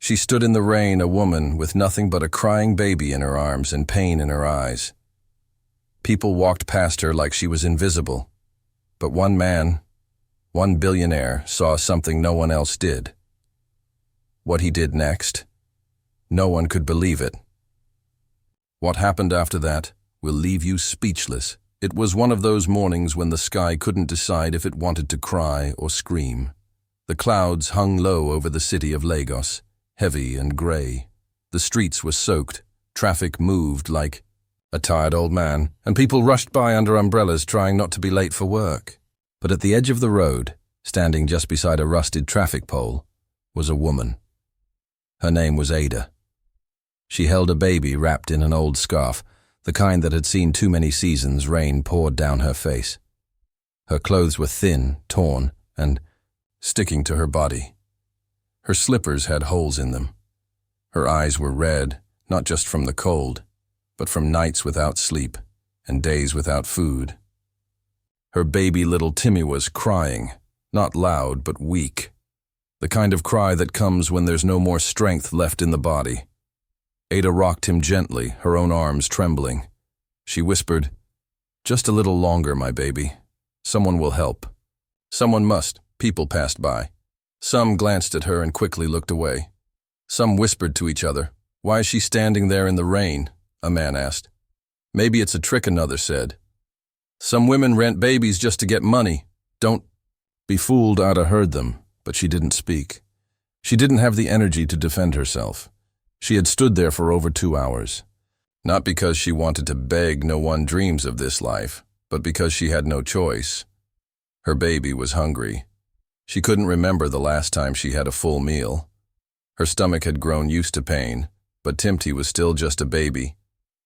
She stood in the rain, a woman with nothing but a crying baby in her arms and pain in her eyes. People walked past her like she was invisible. But one man, one billionaire, saw something no one else did. What he did next, no one could believe it. What happened after that will leave you speechless. It was one of those mornings when the sky couldn't decide if it wanted to cry or scream. The clouds hung low over the city of Lagos, heavy and gray. The streets were soaked, traffic moved like a tired old man, and people rushed by under umbrellas trying not to be late for work. But at the edge of the road, standing just beside a rusted traffic pole, was a woman. Her name was Ada. She held a baby wrapped in an old scarf, the kind that had seen too many seasons. Rain poured down her face. Her clothes were thin, torn, and sticking to her body. Her slippers had holes in them. Her eyes were red, not just from the cold, but from nights without sleep and days without food. Her baby little Timmy was crying, not loud but weak, the kind of cry that comes when there's no more strength left in the body. Ada rocked him gently, her own arms trembling. She whispered, "Just a little longer, my baby. Someone will help." Someone must. People passed by. Some glanced at her and quickly looked away. Some whispered to each other. "Why is she standing there in the rain?" a man asked. "Maybe it's a trick," another said. "Some women rent babies just to get money. Don't be fooled." Ada heard them, but she didn't speak. She didn't have the energy to defend herself. She had stood there for over 2 hours. Not because she wanted to beg, no one dreams of this life, but because she had no choice. Her baby was hungry. She couldn't remember the last time she had a full meal. Her stomach had grown used to pain, but Timty was still just a baby.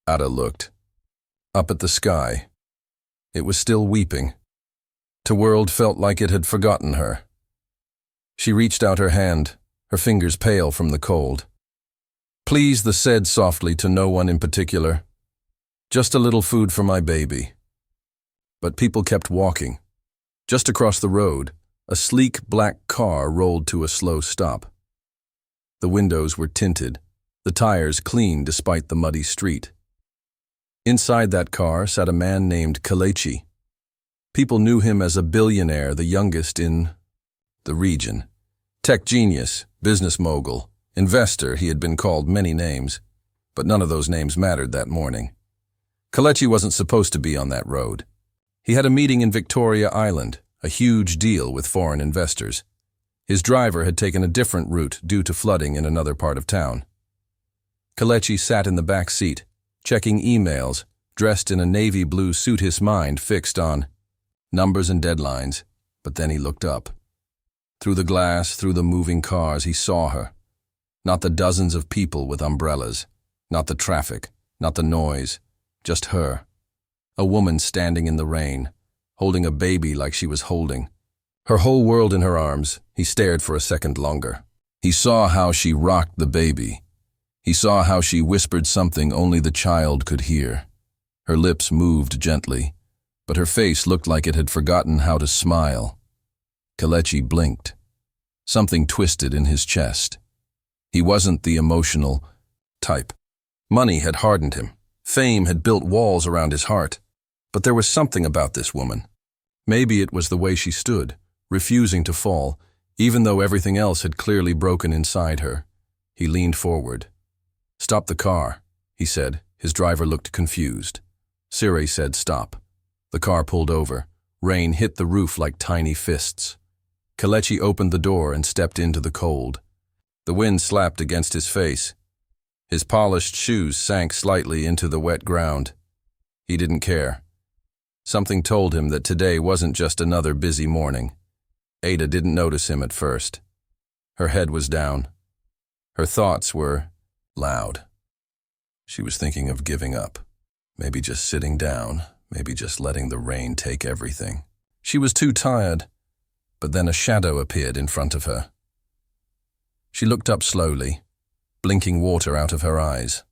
Ada looked up at the sky. It was still weeping. The world felt like it had forgotten her. She reached out her hand, her fingers pale from the cold. "Please," the said softly to no one in particular. "Just a little food for my baby." But people kept walking. Just across the road, a sleek black car rolled to a slow stop. The windows were tinted, the tires clean despite the muddy street. Inside that car sat a man named Kelechi. People knew him as a billionaire, the youngest in the region. Tech genius, business mogul, investor, he had been called many names, but none of those names mattered that morning. Kelechi wasn't supposed to be on that road. He had a meeting in Victoria Island, a huge deal with foreign investors. His driver had taken a different route due to flooding in another part of town. Kelechi sat in the back seat, checking emails, dressed in a navy blue suit, his mind fixed on numbers and deadlines. But then he looked up. Through the glass, through the moving cars, he saw her. Not the dozens of people with umbrellas, not the traffic, not the noise, just her. A woman standing in the rain, holding a baby like she was holding her whole world in her arms. He stared for a second longer. He saw how she rocked the baby. He saw how she whispered something only the child could hear. Her lips moved gently, but her face looked like it had forgotten how to smile. Kelechi blinked. Something twisted in his chest. He wasn't the emotional type. Money had hardened him. Fame had built walls around his heart. But there was something about this woman. Maybe it was the way she stood, refusing to fall, even though everything else had clearly broken inside her. He leaned forward. "Stop the car," he said. His driver looked confused. Siri said stop. The car pulled over. Rain hit the roof like tiny fists. Kelechi opened the door and stepped into the cold. The wind slapped against his face. His polished shoes sank slightly into the wet ground. He didn't care. Something told him that today wasn't just another busy morning. Ada didn't notice him at first. Her head was down. Her thoughts were loud. She was thinking of giving up. Maybe just sitting down. Maybe just letting the rain take everything. She was too tired. But then a shadow appeared in front of her. She looked up slowly, blinking water out of her eyes.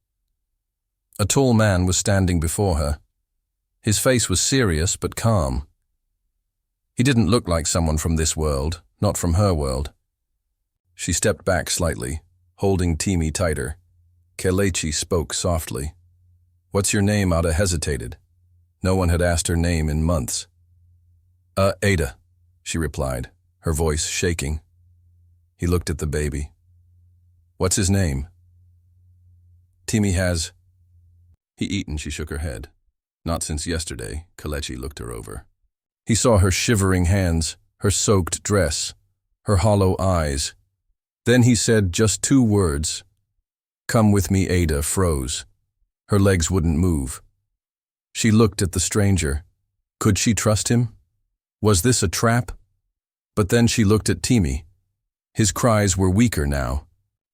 A tall man was standing before her. His face was serious but calm. He didn't look like someone from this world, not from her world. She stepped back slightly, holding Timmy tighter. Kelechi spoke softly. "What's your name?" Ada hesitated. No one had asked her name in months. Ada," she replied, her voice shaking. He looked at the baby. "What's his name?" "Timmy has—" "He eaten," she shook her head. "Not since yesterday." Kelechi looked her over. He saw her shivering hands, her soaked dress, her hollow eyes. Then he said just 2 words. "Come with me." Ada froze. Her legs wouldn't move. She looked at the stranger. Could she trust him? Was this a trap? But then she looked at Timmy. His cries were weaker now.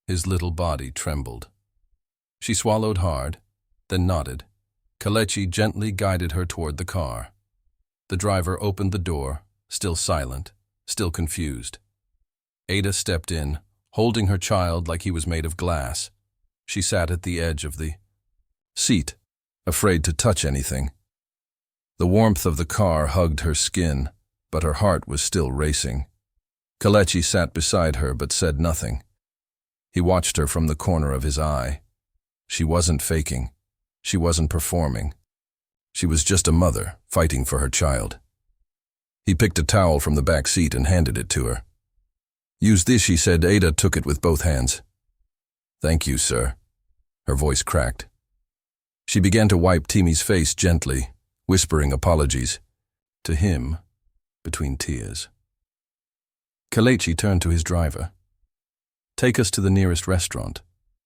His little body trembled. She swallowed hard, then nodded. Kelechi gently guided her toward the car. The driver opened the door, still silent, still confused. Ada stepped in, holding her child like he was made of glass. She sat at the edge of the seat, afraid to touch anything. The warmth of the car hugged her skin, but her heart was still racing. Kelechi sat beside her but said nothing. He watched her from the corner of his eye. She wasn't faking. She wasn't performing. She was just a mother fighting for her child. He picked a towel from the back seat and handed it to her. "Use this," she said. Ada took it with both hands. "Thank you, sir." Her voice cracked. She began to wipe Timmy's face gently, whispering apologies. To him, between tears. Kelechi turned to his driver. "Take us to the nearest restaurant.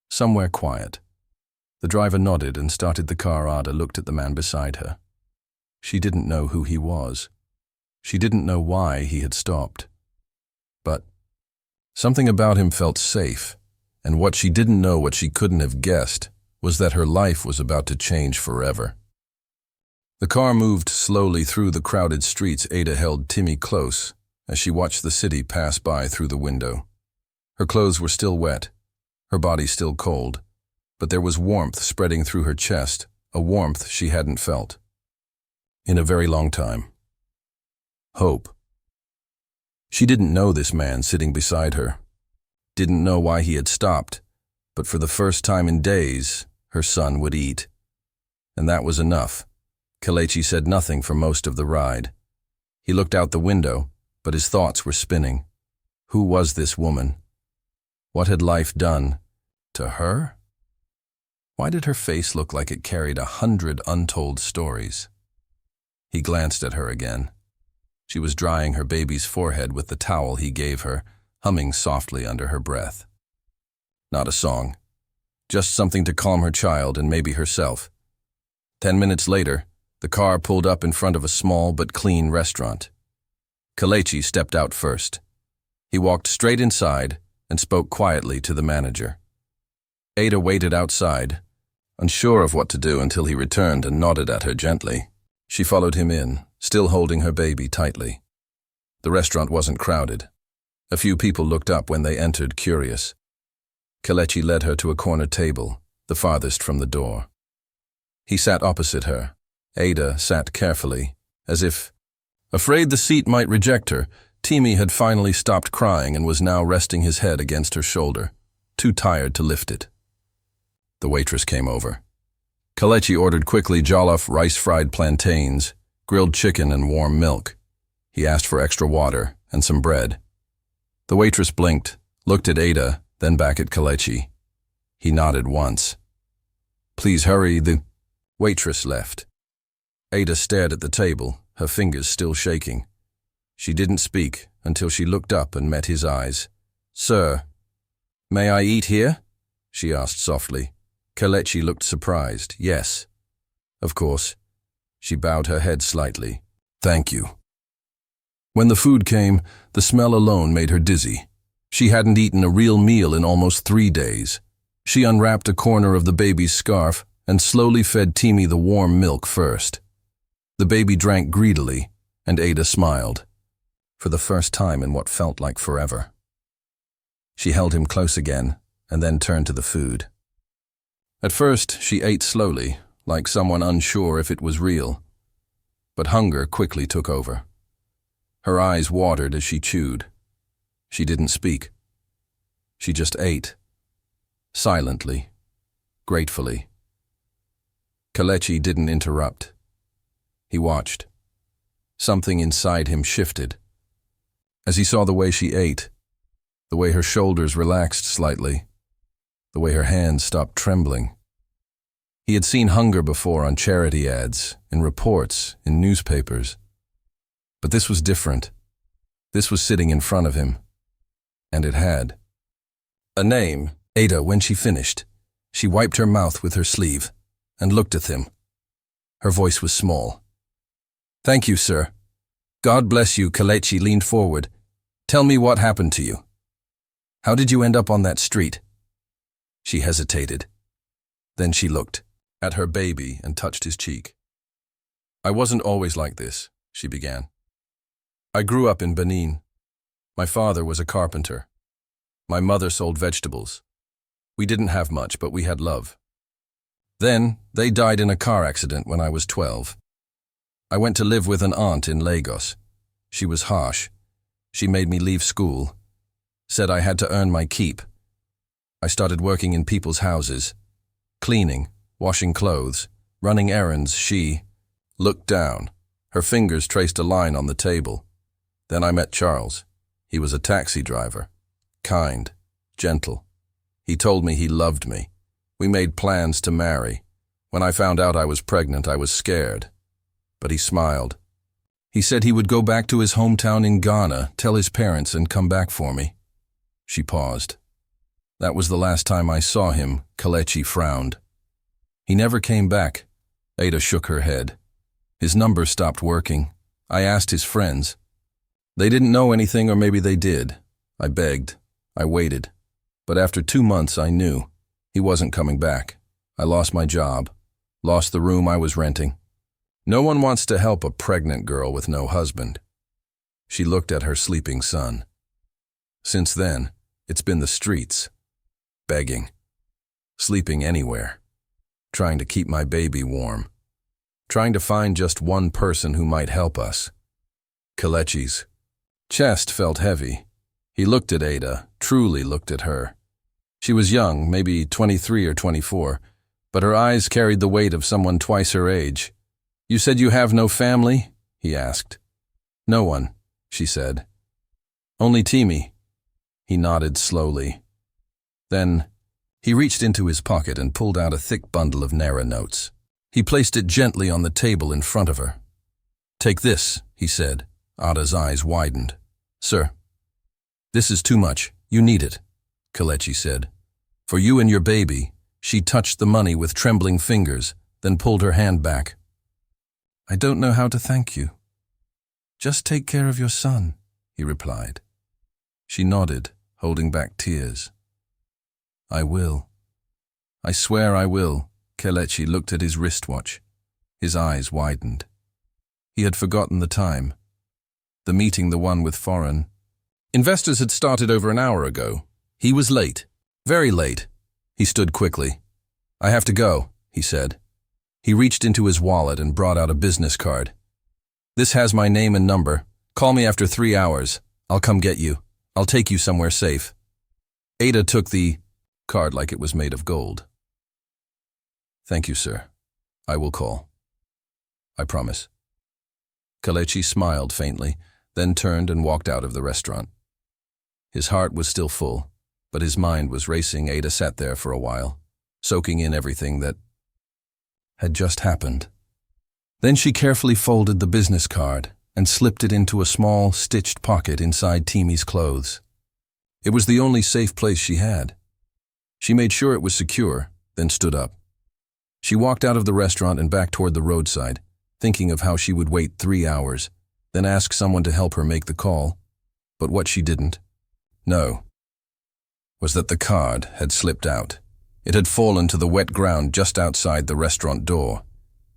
Somewhere quiet." The driver nodded and started the car. Ada looked at the man beside her. She didn't know who he was. She didn't know why he had stopped. But something about him felt safe, and what she didn't know, what she couldn't have guessed, was that her life was about to change forever. The car moved slowly through the crowded streets. Ada held Timmy close as she watched the city pass by through the window. Her clothes were still wet, her body still cold, but there was warmth spreading through her chest, a warmth she hadn't felt in a very long time. Hope. She didn't know this man sitting beside her, didn't know why he had stopped, but for the first time in days, her son would eat. And that was enough. Kelechi said nothing for most of the ride. He looked out the window, but his thoughts were spinning. Who was this woman? What had life done to her? Why did her face look like it carried 100 untold stories? He glanced at her again. She was drying her baby's forehead with the towel he gave her, humming softly under her breath. Not a song, just something to calm her child and maybe herself. 10 minutes later, the car pulled up in front of a small but clean restaurant. Kelechi stepped out first. He walked straight inside and spoke quietly to the manager. Ada waited outside, unsure of what to do until he returned and nodded at her gently. She followed him in, still holding her baby tightly. The restaurant wasn't crowded. A few people looked up when they entered, curious. Kelechi led her to a corner table, the farthest from the door. He sat opposite her. Ada sat carefully, as if afraid the seat might reject her. Timmy had finally stopped crying and was now resting his head against her shoulder, too tired to lift it. The waitress came over. Kelechi ordered quickly jollof, rice-fried plantains, grilled chicken, and warm milk. He asked for extra water and some bread. The waitress blinked, looked at Ada, then back at Kelechi. He nodded once. "Please hurry." The waitress left. Ada stared at the table, her fingers still shaking. She didn't speak until she looked up and met his eyes. "Sir, may I eat here?" she asked softly. Kelechi looked surprised. "Yes, of course." She bowed her head slightly. "Thank you." When the food came, the smell alone made her dizzy. She hadn't eaten a real meal in almost 3 days. She unwrapped a corner of the baby's scarf and slowly fed Timmy the warm milk first. The baby drank greedily, and Ada smiled, for the first time in what felt like forever. She held him close again, and then turned to the food. At first, she ate slowly, like someone unsure if it was real. But hunger quickly took over. Her eyes watered as she chewed. She didn't speak. She just ate, silently, gratefully. Kelechi didn't interrupt. He watched. Something inside him shifted. As he saw the way she ate, the way her shoulders relaxed slightly, the way her hands stopped trembling. He had seen hunger before on charity ads, in reports, in newspapers. But this was different. This was sitting in front of him. And it had a name. Ada, when she finished, she wiped her mouth with her sleeve and looked at him. Her voice was small. "Thank you, sir. God bless you." Kelechi leaned forward. "Tell me what happened to you. How did you end up on that street?" She hesitated. Then she looked at her baby and touched his cheek. "I wasn't always like this," she began. "I grew up in Benin. My father was a carpenter. My mother sold vegetables. We didn't have much, but we had love. Then, they died in a car accident when I was 12. I went to live with an aunt in Lagos. She was harsh. She made me leave school. Said I had to earn my keep. I started working in people's houses. Cleaning, washing clothes, running errands. She looked down. Her fingers traced a line on the table. Then I met Charles. He was a taxi driver. Kind, gentle. He told me he loved me. We made plans to marry. When I found out I was pregnant, I was scared. But he smiled. He said he would go back to his hometown in Ghana, tell his parents, and come back for me. She paused. That was the last time I saw him. Kelechi frowned. He never came back. Ada shook her head. His number stopped working. I asked his friends. They didn't know anything, or maybe they did. I begged. I waited. But after 2 months, I knew. He wasn't coming back. I lost my job. Lost the room I was renting. No one wants to help a pregnant girl with no husband. She looked at her sleeping son. Since then, it's been the streets. Begging. Sleeping anywhere. Trying to keep my baby warm. Trying to find just one person who might help us. Kelechi's chest felt heavy. He looked at Ada, truly looked at her. She was young, maybe 23 or 24, but her eyes carried the weight of someone twice her age. "You said you have no family?" he asked. "No one," she said. "Only Timmy." He nodded slowly. Then he reached into his pocket and pulled out a thick bundle of Naira notes. He placed it gently on the table in front of her. "Take this," he said. Ada's eyes widened. "Sir, this is too much. You need it," Kelechi said. "For you and your baby." She touched the money with trembling fingers, then pulled her hand back. "I don't know how to thank you." "Just take care of your son," he replied. She nodded, holding back tears. "I will. I swear I will." Kelechi looked at his wristwatch. His eyes widened. He had forgotten the time. The meeting, the one with foreign investors, had started over an hour ago. He was late. Very late. He stood quickly. "I have to go," he said. He reached into his wallet and brought out a business card. "This has my name and number. Call me after 3 hours. I'll come get you. I'll take you somewhere safe." Ada took the card like it was made of gold. "Thank you, sir. I will call. I promise." Kelechi smiled faintly, then turned and walked out of the restaurant. His heart was still full, but his mind was racing. Ada sat there for a while, soaking in everything that had just happened. Then she carefully folded the business card and slipped it into a small, stitched pocket inside Timmy's clothes. It was the only safe place she had. She made sure it was secure, then stood up. She walked out of the restaurant and back toward the roadside, thinking of how she would wait 3 hours, then ask someone to help her make the call. But what she didn't know was that the card had slipped out. It had fallen to the wet ground just outside the restaurant door.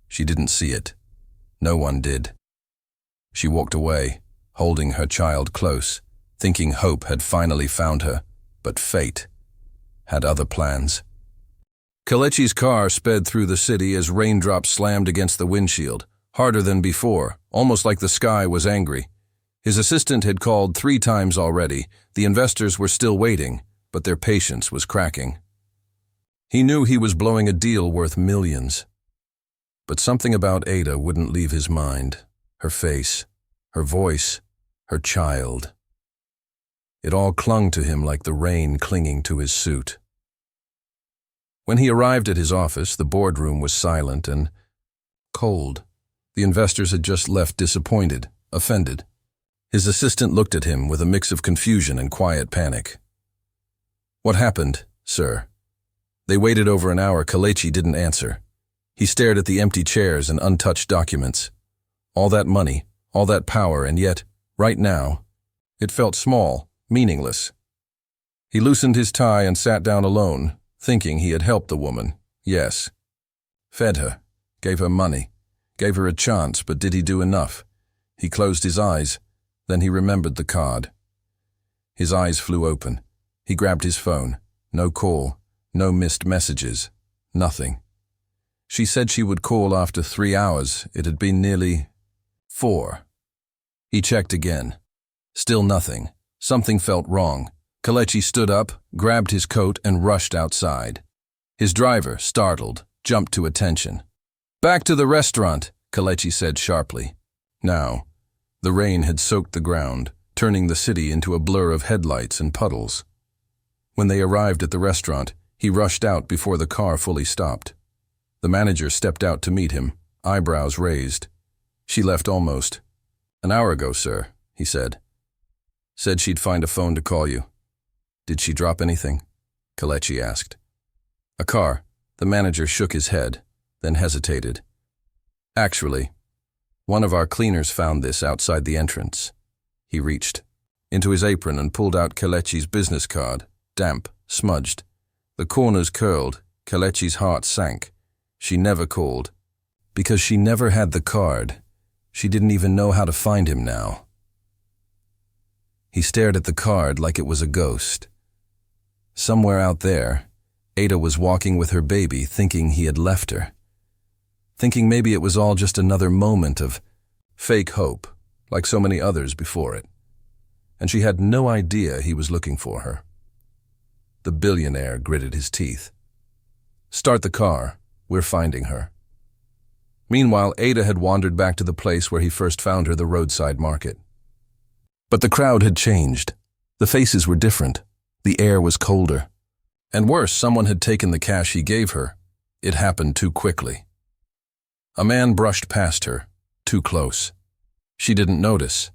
She didn't see it. No one did. She walked away, holding her child close, thinking hope had finally found her, but fate had other plans. Kelechi's car sped through the city as raindrops slammed against the windshield, harder than before, almost like the sky was angry. His assistant had called 3 times already. The investors were still waiting, but their patience was cracking. He knew he was blowing a deal worth millions. But something about Ada wouldn't leave his mind. Her face, her voice, her child. It all clung to him like the rain clinging to his suit. When he arrived at his office, the boardroom was silent and cold. The investors had just left disappointed, offended. His assistant looked at him with a mix of confusion and quiet panic. "What happened, sir?" They waited over an hour. Kelechi didn't answer. He stared at the empty chairs and untouched documents. All that money, all that power, and yet, right now, it felt small, meaningless. He loosened his tie and sat down alone, thinking he had helped the woman. Yes. Fed her, gave her money, gave her a chance, but did he do enough? He closed his eyes, then he remembered the card. His eyes flew open. He grabbed his phone. No call, no missed messages, nothing. She said she would call after 3 hours. It had been nearly 4. He checked again. Still nothing. Something felt wrong. Kelechi stood up, grabbed his coat, and rushed outside. His driver, startled, jumped to attention. "Back to the restaurant," Kelechi said sharply. Now, the rain had soaked the ground, turning the city into a blur of headlights and puddles. When they arrived at the restaurant, he rushed out before the car fully stopped. The manager stepped out to meet him, eyebrows raised. "She left almost an hour ago, sir," he said. "Said she'd find a phone to call you." "Did she drop anything?" Kelechi asked. "A car." The manager shook his head, then hesitated. "Actually, one of our cleaners found this outside the entrance." He reached into his apron and pulled out Kelechi's business card, damp, smudged. The corners curled. Kelechi's heart sank. She never called. Because she never had the card, she didn't even know how to find him now. He stared at the card like it was a ghost. Somewhere out there, Ada was walking with her baby, thinking he had left her. Thinking maybe it was all just another moment of fake hope, like so many others before it. And she had no idea he was looking for her. The billionaire gritted his teeth. "Start the car. We're finding her." Meanwhile, Ada had wandered back to the place where he first found her, the roadside market. But the crowd had changed. The faces were different. The air was colder. And worse, someone had taken the cash he gave her. It happened too quickly. A man brushed past her, too close. She didn't notice,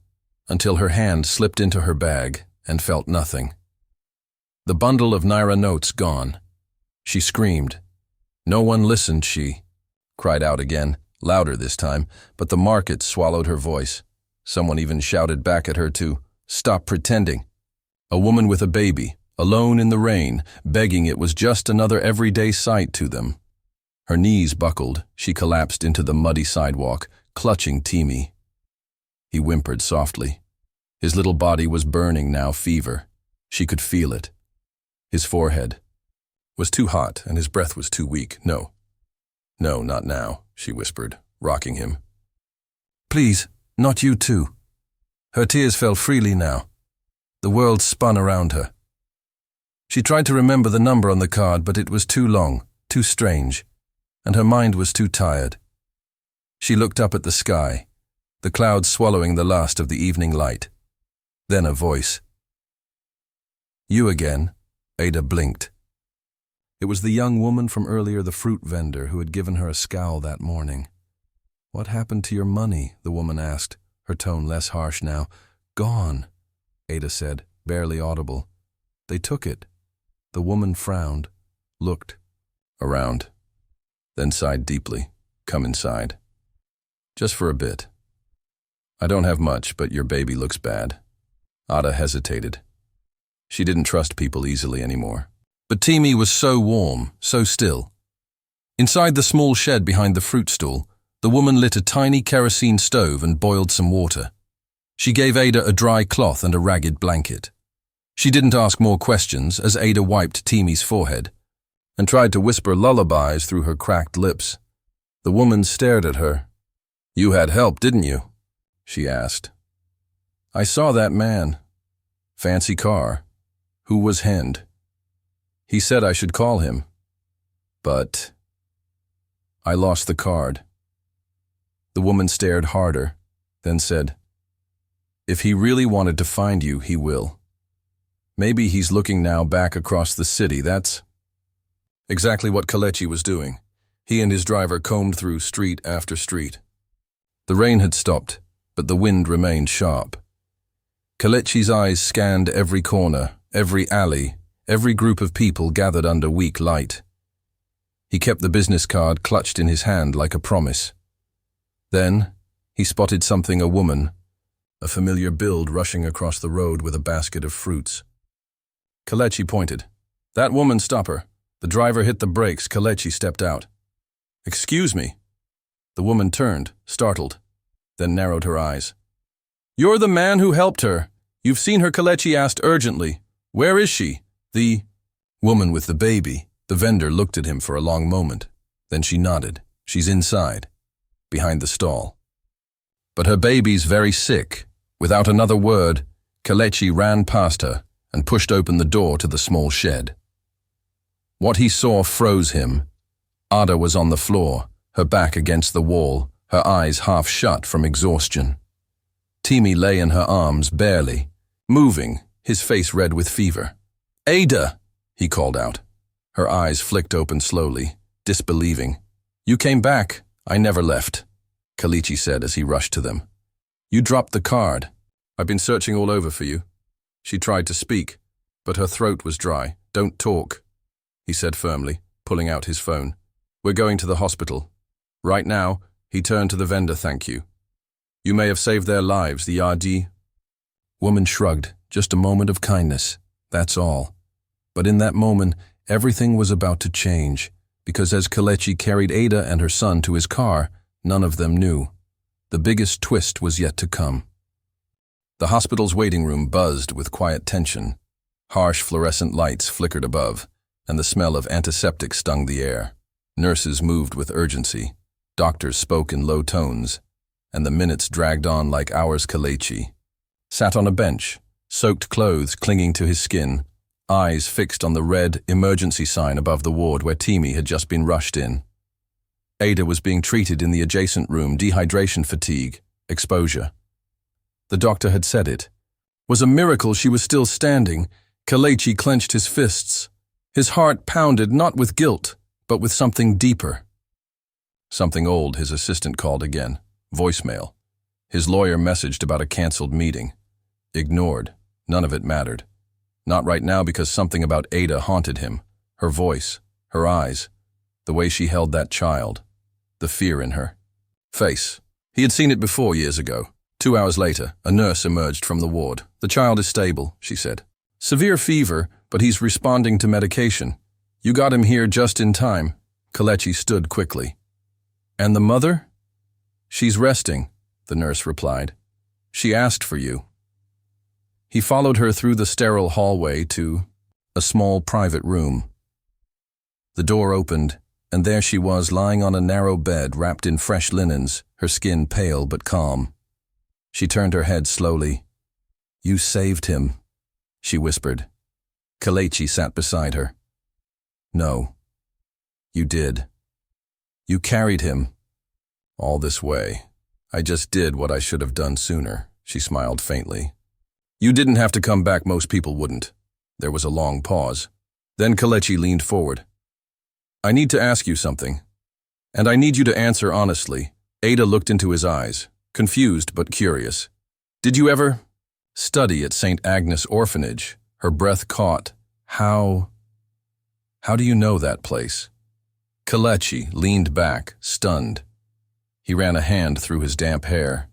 until her hand slipped into her bag and felt nothing. The bundle of Naira notes gone. She screamed. No one listened. She cried out again, louder this time, but the market swallowed her voice. Someone even shouted back at her to stop pretending. A woman with a baby, alone in the rain, begging it was just another everyday sight to them. Her knees buckled. She collapsed into the muddy sidewalk, clutching Timi. He whimpered softly. His little body was burning now, fever. She could feel it. His forehead was too hot and his breath was too weak. No, not now, she whispered, rocking him. "Please, not you too." Her tears fell freely now. The world spun around her. She tried to remember the number on the card, but it was too long, too strange, and her mind was too tired. She looked up at the sky, the clouds swallowing the last of the evening light. Then a voice. "You again?" Ada blinked. It was the young woman from earlier, the fruit vendor who had given her a scowl that morning. "What happened to your money?" the woman asked, her tone less harsh now. "Gone," Ada said, barely audible. "They took it." The woman frowned, looked around, then sighed deeply. "Come inside." "Just for a bit." "I don't have much, but your baby looks bad." Ada hesitated. She didn't trust people easily anymore. But Timi was so warm, so still. Inside the small shed behind the fruit stall, the woman lit a tiny kerosene stove and boiled some water. She gave Ada a dry cloth and a ragged blanket. She didn't ask more questions as Ada wiped Timi's forehead and tried to whisper lullabies through her cracked lips. The woman stared at her. "You had help, didn't you?" she asked. "I saw that man. Fancy car. Who was Hend? He said I should call him." But I lost the card. The woman stared harder, then said, "If he really wanted to find you, he will. Maybe he's looking now back across the city. That's exactly what Kelechi was doing. He and his driver combed through street after street. The rain had stopped, but the wind remained sharp. Kelechi's eyes scanned every corner, every alley, every group of people gathered under weak light. He kept the business card clutched in his hand like a promise. Then, he spotted something, a woman, a familiar build rushing across the road with a basket of fruits. Kelechi pointed. "That woman, stop her." The driver hit the brakes. Kelechi stepped out. "Excuse me." The woman turned, startled, then narrowed her eyes. "You're the man who helped her. You've seen her," Kelechi asked urgently. "Where is she?" "The woman with the baby." The vendor looked at him for a long moment. Then she nodded. "She's inside, behind the stall. But her baby's very sick." Without another word, Kelechi ran past her and pushed open the door to the small shed. What he saw froze him. Ada was on the floor, her back against the wall, her eyes half shut from exhaustion. Timmy lay in her arms, barely moving, his face red with fever. "Ada!" he called out. Her eyes flicked open slowly, disbelieving. "You came back." "I never left," Kelechi said as he rushed to them. "You dropped the card. I've been searching all over for you." She tried to speak, but her throat was dry. "Don't talk," he said firmly, pulling out his phone. "We're going to the hospital. Right now." He turned to the vendor. "Thank you. You may have saved their lives." The RD woman shrugged. "Just a moment of kindness, that's all." But in that moment, everything was about to change, because as Kelechi carried Ada and her son to his car, none of them knew. The biggest twist was yet to come. The hospital's waiting room buzzed with quiet tension. Harsh fluorescent lights flickered above, and the smell of antiseptic stung the air. Nurses moved with urgency. Doctors spoke in low tones, and the minutes dragged on like hours. Kelechi sat on a bench, soaked clothes clinging to his skin, eyes fixed on the red emergency sign above the ward where Timmy had just been rushed in. Ada was being treated in the adjacent room. Dehydration, fatigue, exposure. The doctor had said it. Was a miracle she was still standing. Kelechi clenched his fists. His heart pounded not with guilt, but with something deeper. Something old. His assistant called again. Voicemail. His lawyer messaged about a canceled meeting. Ignored. None of it mattered. Not right now, because something about Ada haunted him. Her voice, her eyes, the way she held that child, the fear in her face. He had seen it before years ago. 2 hours later, a nurse emerged from the ward. "The child is stable," she said. "Severe fever, but he's responding to medication. You got him here just in time." Kelechi stood quickly. "And the mother?" "She's resting," the nurse replied. "She asked for you." He followed her through the sterile hallway to a small private room. The door opened, and there she was, lying on a narrow bed wrapped in fresh linens, her skin pale but calm. She turned her head slowly. "You saved him," she whispered. Kelechi sat beside her. "No, you did. You carried him all this way. I just did what I should have done sooner," she smiled faintly. "You didn't have to come back. Most people wouldn't." There was a long pause. Then Kelechi leaned forward. "I need to ask you something, and I need you to answer honestly." Ada looked into his eyes, confused but curious. "Did you ever study at St. Agnes Orphanage?" Her breath caught. How do you know that place?" Kelechi leaned back, stunned. He ran a hand through his damp hair.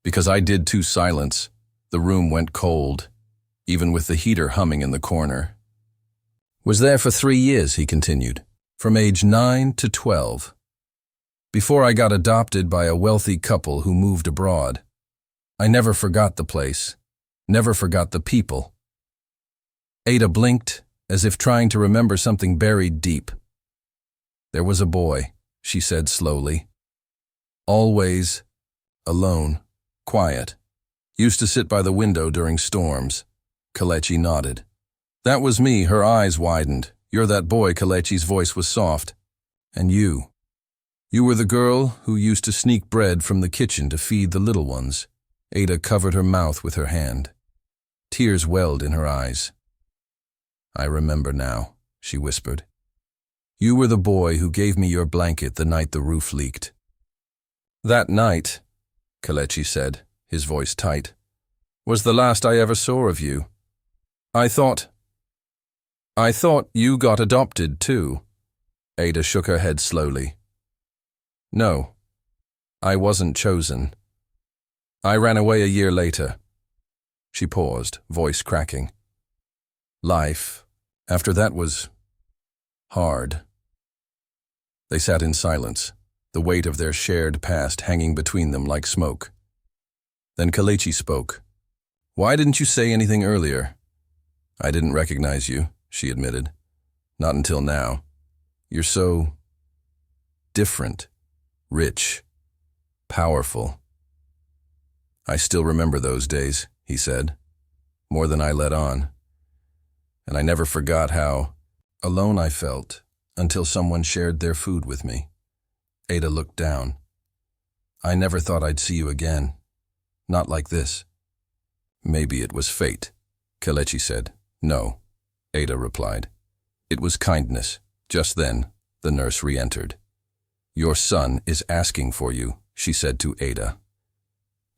"Because I did too." Silence. The room went cold, even with the heater humming in the corner. "Was there for 3 years," he continued, "from age 9 to 12. Before I got adopted by a wealthy couple who moved abroad. I never forgot the place, never forgot the people." Ada blinked, as if trying to remember something buried deep. "There was a boy," she said slowly. "Always alone, quiet. Used to sit by the window during storms." Kelechi nodded. "That was me." Her eyes widened. You're that boy," Kelechi's voice was soft. "And you. You were the girl who used to sneak bread from the kitchen to feed the little ones." Ada covered her mouth with her hand. Tears welled in her eyes. "I remember now," she whispered. "You were the boy who gave me your blanket the night the roof leaked." "That night," Kelechi said, his voice tight, "was the last I ever saw of you. I thought you got adopted too." Ada shook her head slowly. "No, I wasn't chosen. I ran away a year later." She paused, voice cracking. "Life, after that, was hard." They sat in silence, the weight of their shared past hanging between them like smoke. Then Kelechi spoke. "Why didn't you say anything earlier?" "I didn't recognize you," she admitted. "Not until now. You're so different, rich, powerful." "I still remember those days," he said, "more than I let on. And I never forgot how alone I felt until someone shared their food with me." Ada looked down. "I never thought I'd see you again. Not like this." "Maybe it was fate," Kelechi said. "No," Ada replied. "It was kindness." Just then, the nurse re-entered. "Your son is asking for you," she said to Ada.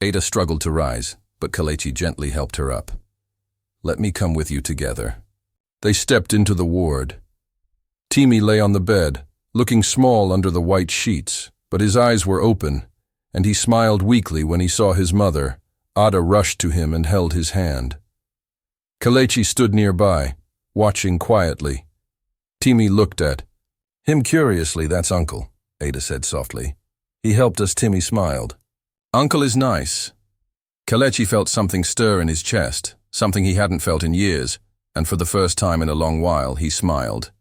Ada struggled to rise, but Kelechi gently helped her up. "Let me come with you together." They stepped into the ward. Timi lay on the bed, looking small under the white sheets, but his eyes were open, and he smiled weakly when he saw his mother. Ada rushed to him and held his hand. Kelechi stood nearby, watching quietly. Timi looked at him curiously. "That's Uncle," Ada said softly. "He helped us." Timi smiled. "Uncle is nice." Kelechi felt something stir in his chest, something he hadn't felt in years, and for the first time in a long while he smiled.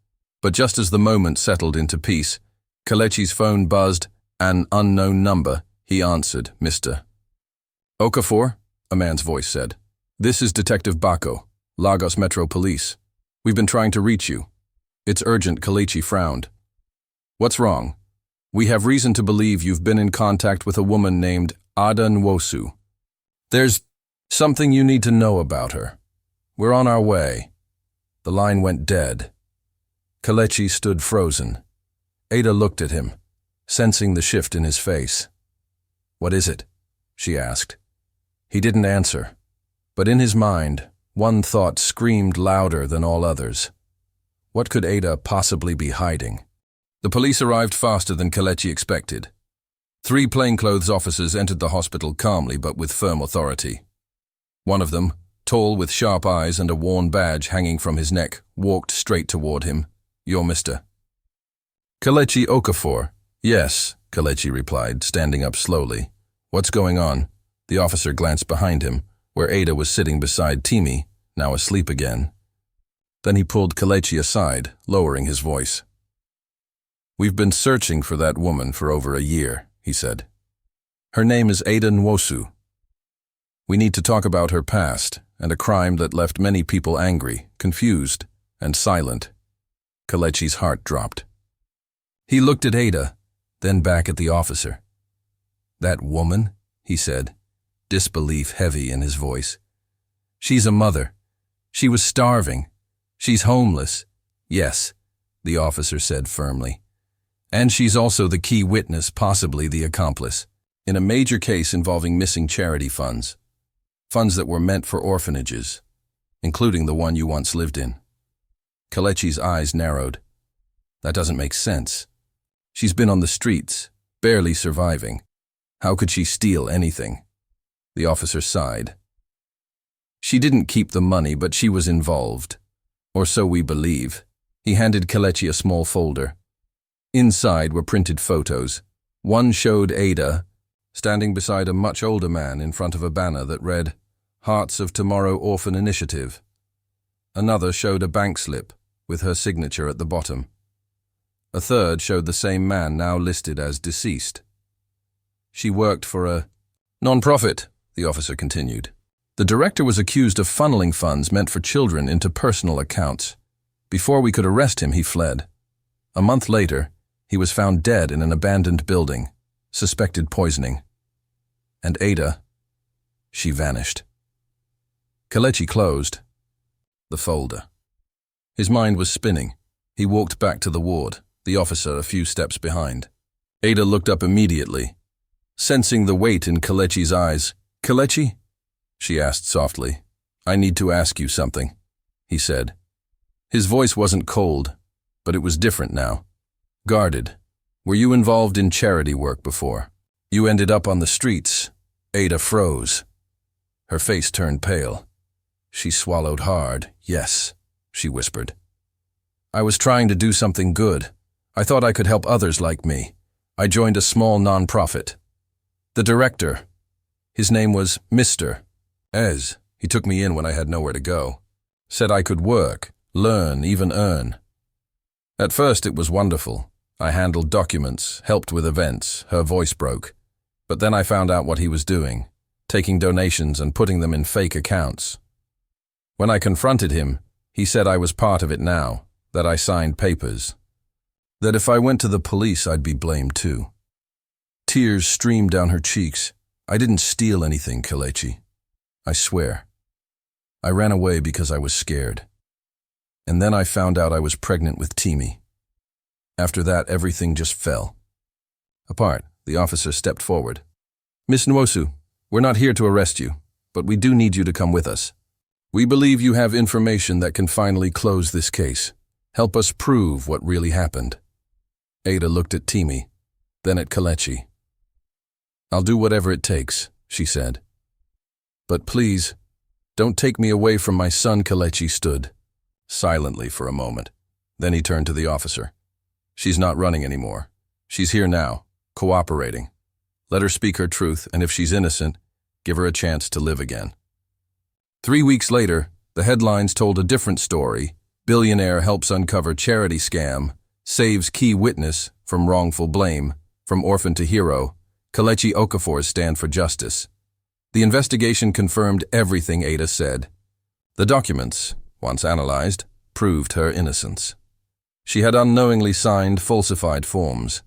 But just as the moment settled into peace, Kelechi's phone buzzed. An unknown number. He answered. "Mr. Okafor," a man's voice said. "This is Detective Bako, Lagos Metro Police. We've been trying to reach you." "It's urgent," Kelechi frowned. "What's wrong?" "We have reason to believe you've been in contact with a woman named Ada Nwosu. There's something you need to know about her. We're on our way." The line went dead. Kelechi stood frozen. Ada looked at him, sensing the shift in his face. "What is it?" she asked. He didn't answer, but in his mind, one thought screamed louder than all others. What could Ada possibly be hiding? The police arrived faster than Kelechi expected. 3 plainclothes officers entered the hospital calmly but with firm authority. One of them, tall with sharp eyes and a worn badge hanging from his neck, walked straight toward him. "You're Mr. Kelechi Okafor." "Yes," Kelechi replied, standing up slowly. "What's going on?" The officer glanced behind him, where Ada was sitting beside Timi, now asleep again. Then he pulled Kelechi aside, lowering his voice. "We've been searching for that woman for over a year," he said. "Her name is Ada Nwosu. We need to talk about her past and a crime that left many people angry, confused, and silent." Kelechi's heart dropped. He looked at Ada, then back at the officer. "That woman?" he said, disbelief heavy in his voice. "She's a mother. She was starving. She's homeless." "Yes," the officer said firmly. "And she's also the key witness, possibly the accomplice, in a major case involving missing charity funds. Funds that were meant for orphanages, including the one you once lived in." Kelechi's eyes narrowed. "That doesn't make sense. She's been on the streets, barely surviving. How could she steal anything?" The officer sighed. "She didn't keep the money, but she was involved. Or so we believe." He handed Kelechi a small folder. Inside were printed photos. One showed Ada standing beside a much older man in front of a banner that read, "Hearts of Tomorrow Orphan Initiative." Another showed a bank slip with her signature at the bottom. A third showed the same man now listed as deceased. "She worked for a non-profit," the officer continued. "The director was accused of funneling funds meant for children into personal accounts. Before we could arrest him, he fled. A month later, he was found dead in an abandoned building, suspected poisoning. And Ada, she vanished. Kelechi closed the folder. His mind was spinning. He walked back to the ward, the officer a few steps behind. Ada looked up immediately, sensing the weight in Kelechi's eyes. "Kelechi?" she asked softly. "I need to ask you something," he said. His voice wasn't cold, but it was different now. Guarded. "Were you involved in charity work before? You ended up on the streets." Ada froze. Her face turned pale. She swallowed hard. "Yes," she whispered. "I was trying to do something good. I thought I could help others like me. I joined a small non-profit. The director, his name was Mr. Ez. He took me in when I had nowhere to go. Said I could work, learn, even earn. At first it was wonderful. I handled documents, helped with events." Her voice broke. "But then I found out what he was doing, taking donations and putting them in fake accounts. When I confronted him, he said I was part of it now, that I signed papers. That if I went to the police, I'd be blamed too." Tears streamed down her cheeks. "I didn't steal anything, Kelechi. I swear. I ran away because I was scared. And then I found out I was pregnant with Timi. After that, everything just fell apart." The officer stepped forward. "Miss Nwosu, we're not here to arrest you, but we do need you to come with us. We believe you have information that can finally close this case. Help us prove what really happened." Ada looked at Timi, then at Kelechi. "I'll do whatever it takes," she said. "But please, don't take me away from my son." Kelechi stood silently for a moment. Then he turned to the officer. "She's not running anymore. She's here now, cooperating. Let her speak her truth, and if she's innocent, give her a chance to live again." 3 weeks later, the headlines told a different story. Billionaire helps uncover charity scam, saves key witness from wrongful blame, from orphan to hero. Kelechi Okafor's stand for justice. The investigation confirmed everything Ada said. The documents, once analyzed, proved her innocence. She had unknowingly signed falsified forms.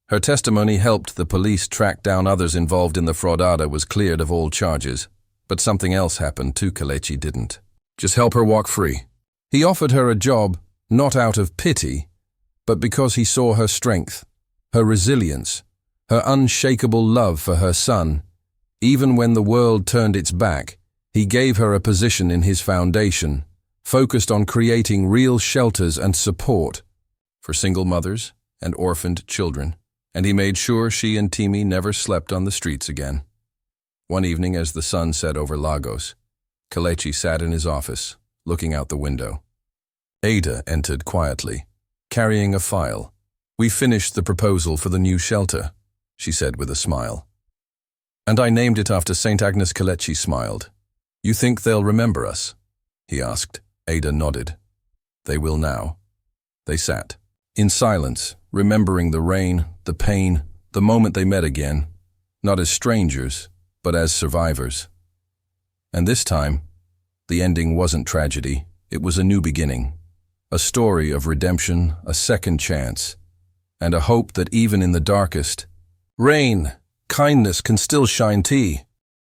Her testimony helped the police track down others involved in the fraud. Ada was cleared of all charges. But something else happened too. Kelechi didn't just help her walk free. He offered her a job, not out of pity, but because he saw her strength, her resilience, her unshakable love for her son. Even when the world turned its back, he gave her a position in his foundation, focused on creating real shelters and support for single mothers and orphaned children, and he made sure she and Timi never slept on the streets again. One evening, as the sun set over Lagos, Kelechi sat in his office, looking out the window. Ada entered quietly, carrying a file. "We finished the proposal for the new shelter," she said with a smile. "And I named it after St. Agnes." Kelechi smiled. "You think they'll remember us?" he asked. Ada nodded. "They will now." They sat, in silence, remembering the rain, the pain, the moment they met again, not as strangers, but as survivors. And this time, the ending wasn't tragedy. It was a new beginning. A story of redemption, a second chance, and a hope that even in the darkest rain, kindness can still shine tea.